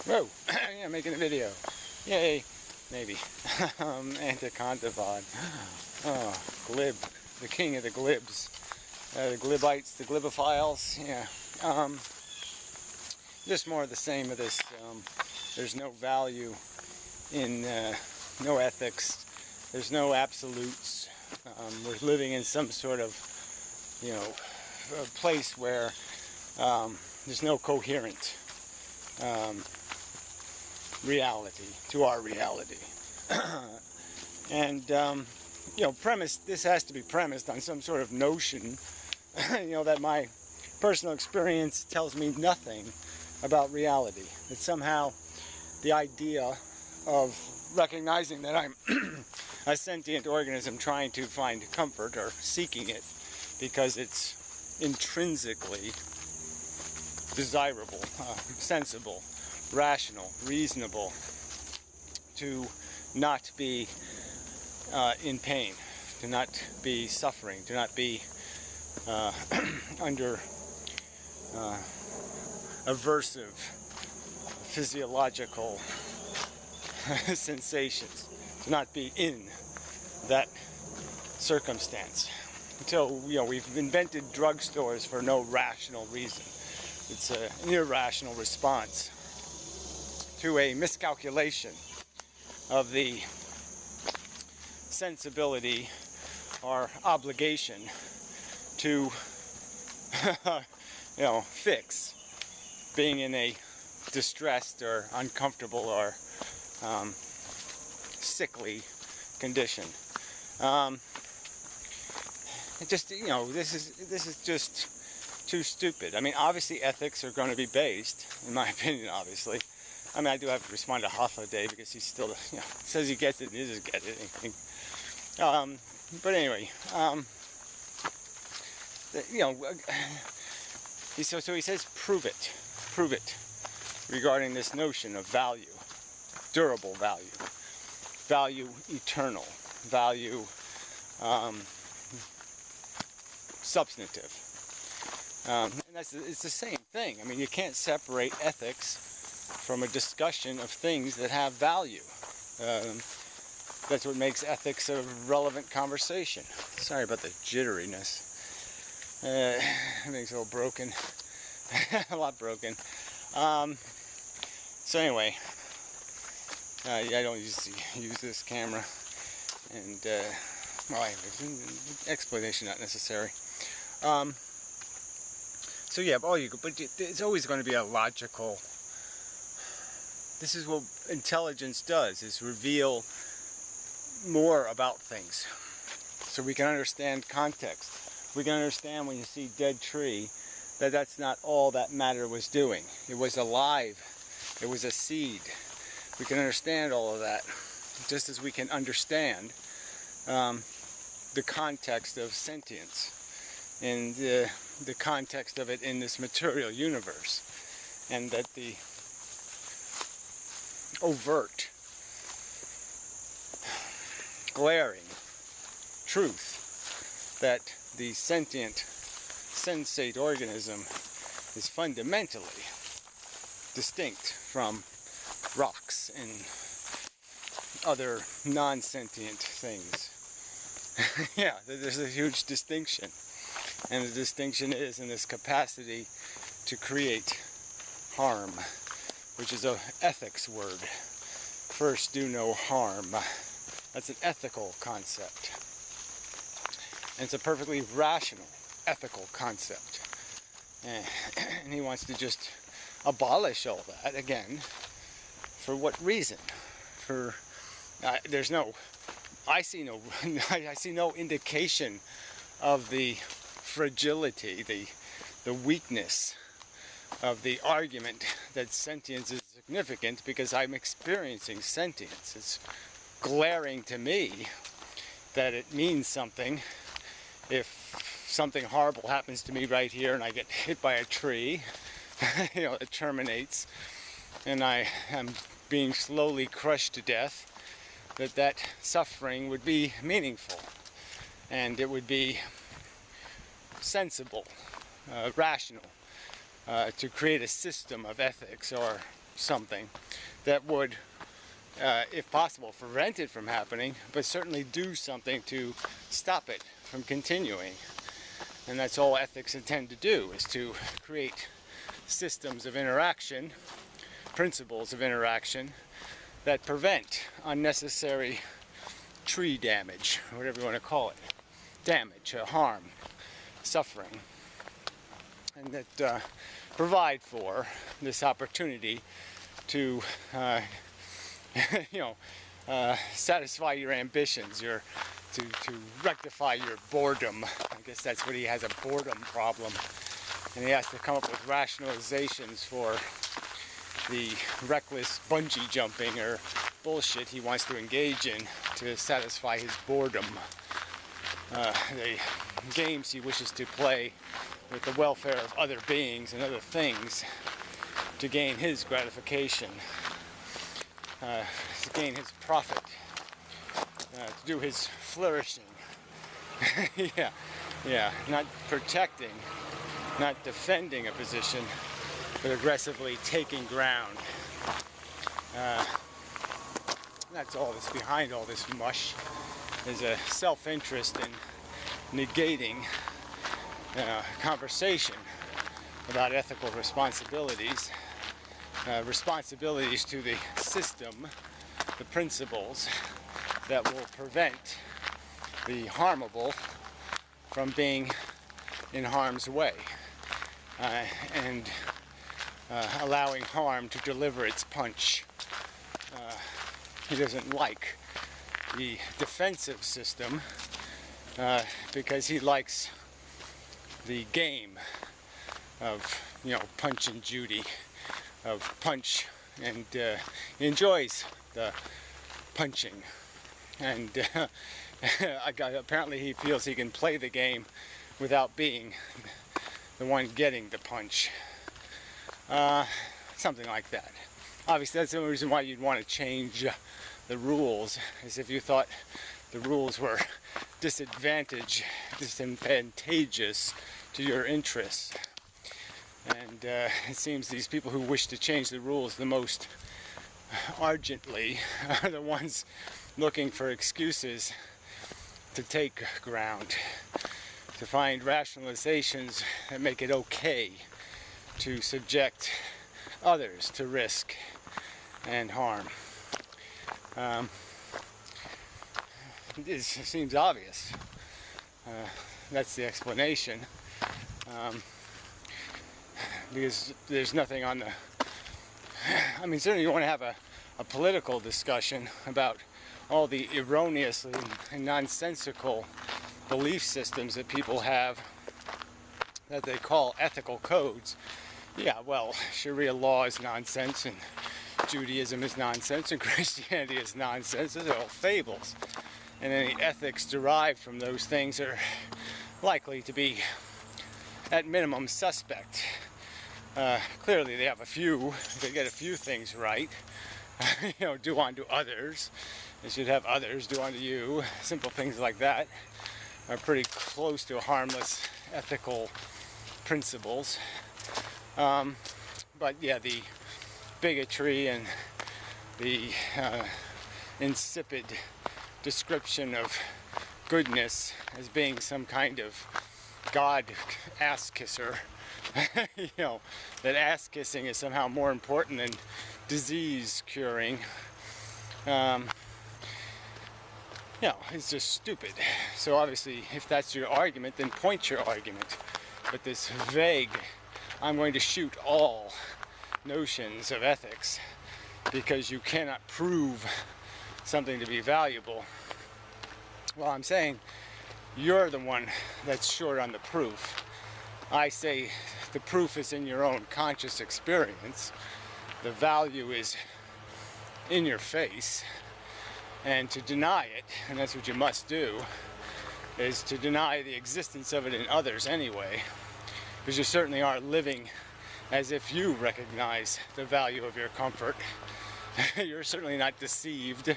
Whoa! Yeah, making a video. Yay! Maybe. Anticontabod. Oh, glib. The king of the glibs. The glibites, the glibophiles. Yeah. Just more of the same of this. There's no value in, no ethics. There's no absolutes. We're living in some sort of, a place where there's no coherent reality to our reality. And this has to be premised on some sort of notion that my personal experience tells me nothing about reality. That somehow the idea of recognizing that I'm a sentient organism trying to find comfort or seeking it because it's intrinsically desirable, sensible, rational, reasonable to not be in pain, to not be suffering, to not be under aversive physiological sensations, to not be in that circumstance. Until we've invented drugstores for no rational reason. It's an irrational response to a miscalculation of the sensibility or obligation to fix being in a distressed or uncomfortable or sickly condition. This is just too stupid. I mean, obviously ethics are going to be based, in my opinion, obviously. I mean, I do have to respond to Hoffler Day because he's still, says he gets it and he doesn't get it. But anyway, so he says prove it, regarding this notion of value, durable value, value eternal, value substantive. And it's the same thing. I mean, you can't separate ethics from a discussion of things that have value. That's what makes ethics a relevant conversation. Sorry about the jitteriness. Everything's a little broken. A lot broken. So anyway, I don't use this camera. And, well, anyway, explanation not necessary. So yeah, but it's always going to be a logical. This is what intelligence does: is reveal more about things, so we can understand context. We can understand when you see dead tree that that's not all that matter was doing. It was alive. It was a seed. We can understand all of that, just as we can understand the context of sentience and the context of it in this material universe, and that the overt, glaring truth that the sentient, sensate organism is fundamentally distinct from rocks and other non-sentient things. Yeah, there's a huge distinction. And the distinction is in this capacity to create harm, which is an ethics word. First, do no harm. That's an ethical concept. And it's a perfectly rational, ethical concept. And he wants to just abolish all that, again, for what reason? For, I see no indication of the fragility, the weakness of the argument that sentience is significant, because I'm experiencing sentience. It's glaring to me that it means something if something horrible happens to me right here and I get hit by a tree, it terminates, and I am being slowly crushed to death, that suffering would be meaningful, and it would be sensible, rational, to create a system of ethics or something that would, if possible, prevent it from happening, but certainly do something to stop it from continuing. And that's all ethics intend to do, is to create systems of interaction, principles of interaction, that prevent unnecessary tree damage, or whatever you want to call it. Damage, harm, suffering. And that provide for this opportunity to satisfy your ambitions, to rectify your boredom. I guess that's what he has, a boredom problem. And he has to come up with rationalizations for the reckless bungee jumping or bullshit he wants to engage in to satisfy his boredom. The games he wishes to play with the welfare of other beings and other things to gain his gratification, to gain his profit, to do his flourishing. Not protecting, not defending a position, but aggressively taking ground. That's all that's behind all this mush, is a self-interest in negating conversation about ethical responsibilities, responsibilities to the system, the principles that will prevent the harmable from being in harm's way, and allowing harm to deliver its punch. He doesn't like the defensive system because he likes the game of, Punch and Judy, of punch, and he enjoys the punching. And apparently he feels he can play the game without being the one getting the punch. Something like that. Obviously, that's the only reason why you'd want to change the rules, is if you thought the rules were disadvantageous to your interests. And it seems these people who wish to change the rules the most ardently are the ones looking for excuses to take ground, to find rationalizations that make it okay to subject others to risk and harm. It seems obvious. That's the explanation. Because there's nothing on the... certainly you want to have a political discussion about all the erroneous and nonsensical belief systems that people have that they call ethical codes. Yeah, well, Sharia law is nonsense, and Judaism is nonsense, and Christianity is nonsense. Those are all fables. And any ethics derived from those things are likely to be, at minimum, suspect. Clearly they have they get a few things right. Do unto others. They should have others do unto you. Simple things like that are pretty close to harmless ethical principles. But yeah, the bigotry and the insipid description of goodness as being some kind of God ass kisser, that ass kissing is somehow more important than disease curing. It's just stupid. So obviously, if that's your argument, then point your argument. But this vague, I'm going to shoot all notions of ethics because you cannot prove something to be valuable. Well, I'm saying you're the one that's short on the proof. I say the proof is in your own conscious experience. The value is in your face. And to deny it, and that's what you must do, is to deny the existence of it in others anyway. Because you certainly are living as if you recognize the value of your comfort. You're certainly not deceived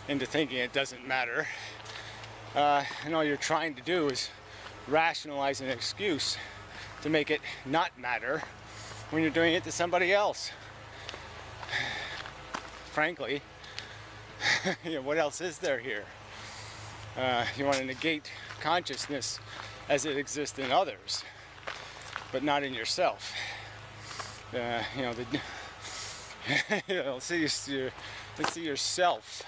into thinking it doesn't matter. And all you're trying to do is rationalize an excuse to make it not matter when you're doing it to somebody else. frankly. What else is there here? You want to negate consciousness as it exists in others, but not in yourself. Let's see yourself.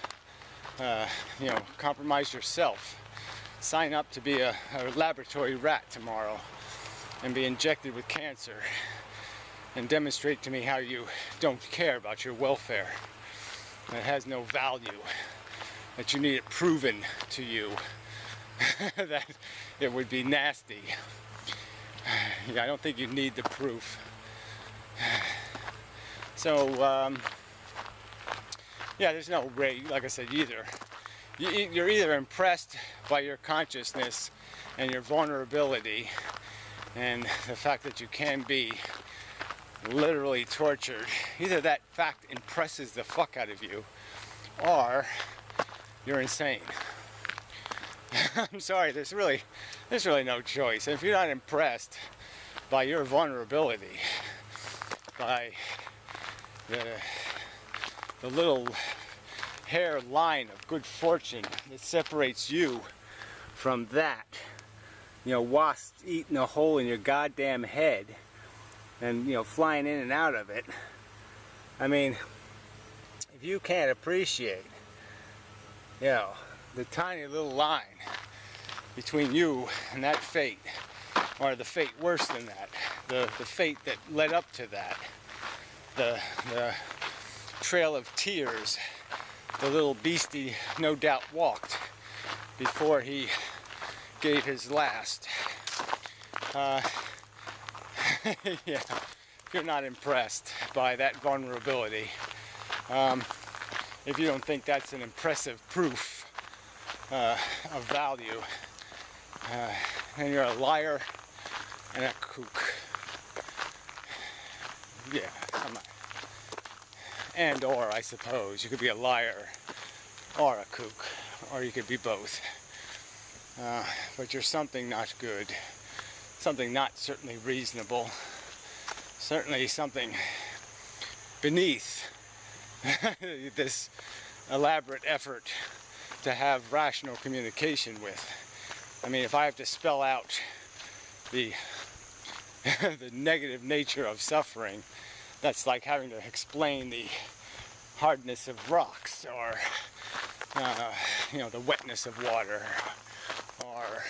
Compromise yourself. Sign up to be a laboratory rat tomorrow and be injected with cancer and demonstrate to me how you don't care about your welfare. It has no value, that you need it proven to you, that it would be nasty. I don't think you need the proof. So, there's no way, like I said, either. You're either impressed by your consciousness and your vulnerability and the fact that you can be literally tortured. Either that fact impresses the fuck out of you, or you're insane. I'm sorry, there's really no choice. If you're not impressed by your vulnerability, by the little hair line of good fortune that separates you from that, wasps eating a hole in your goddamn head and flying in and out of it. I mean, if you can't appreciate the tiny little line between you and that fate, or the fate worse than that, the fate that led up to that, the trail of tears the little beastie no doubt walked before he gave his last. If you're not impressed by that vulnerability, if you don't think that's an impressive proof of value, then you're a liar and a kook. Yeah, come on. And or, I suppose, you could be a liar or a kook, or you could be both. But you're something not good, something not certainly reasonable, certainly something beneath this elaborate effort to have rational communication with. I mean, if I have to spell out the the negative nature of suffering, that's like having to explain the hardness of rocks, or the wetness of water, or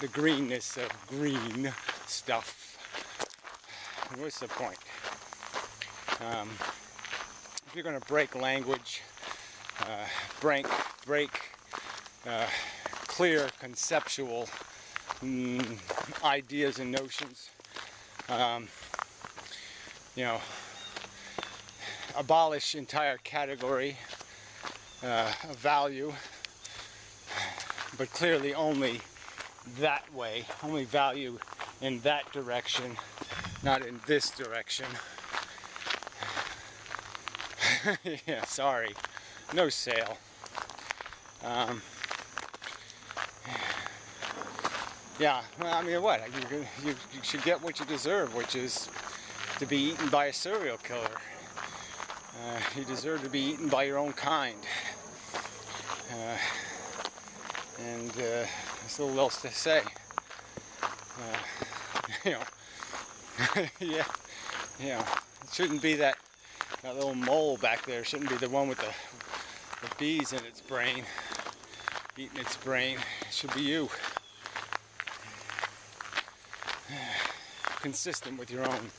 the greenness of green stuff. What's the point? If you're going to break language, break clear conceptual ideas and notions, abolish entire category of value, but clearly only that way, only value in that direction, not in this direction. Yeah, sorry, no sale. Yeah, well, I mean, what? You should get what you deserve, which is to be eaten by a serial killer. You deserve to be eaten by your own kind. And there's little else to say. Yeah, it shouldn't be that little mole back there. It shouldn't be the one with the bees in its brain, eating its brain. It should be you. Consistent with your own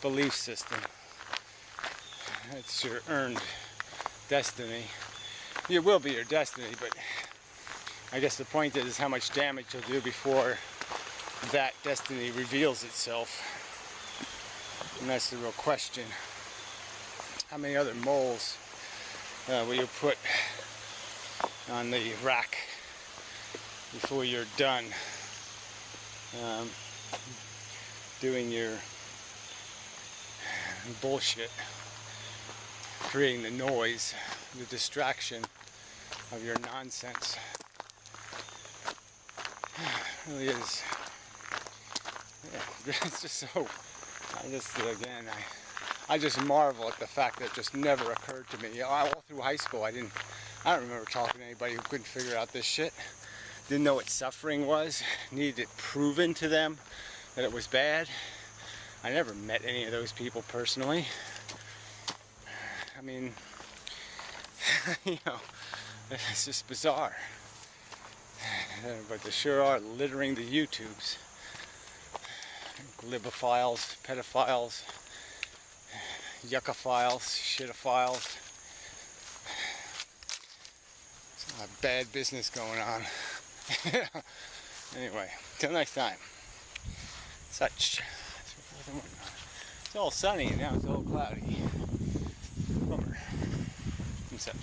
belief system. It's your earned destiny. It will be your destiny, but I guess the point is how much damage you'll do before that destiny reveals itself. And that's the real question. How many other moles will you put on the rack before you're done doing your bullshit, creating the noise, the distraction of your nonsense? It really is. Yeah, it's just so. I just marvel at the fact that it just never occurred to me. You know, all through high school, I don't remember talking to anybody who couldn't figure out this shit. Didn't know what suffering was. Needed it proven to them that it was bad. I never met any of those people personally. I mean, you know, it's just bizarre. But they sure are littering the YouTubes. Glibophiles, pedophiles, yuckophiles, shitophiles. There's a lot of bad business going on. Anyway, till next time. Such. It's all sunny and now it's all cloudy. Bummer. And such.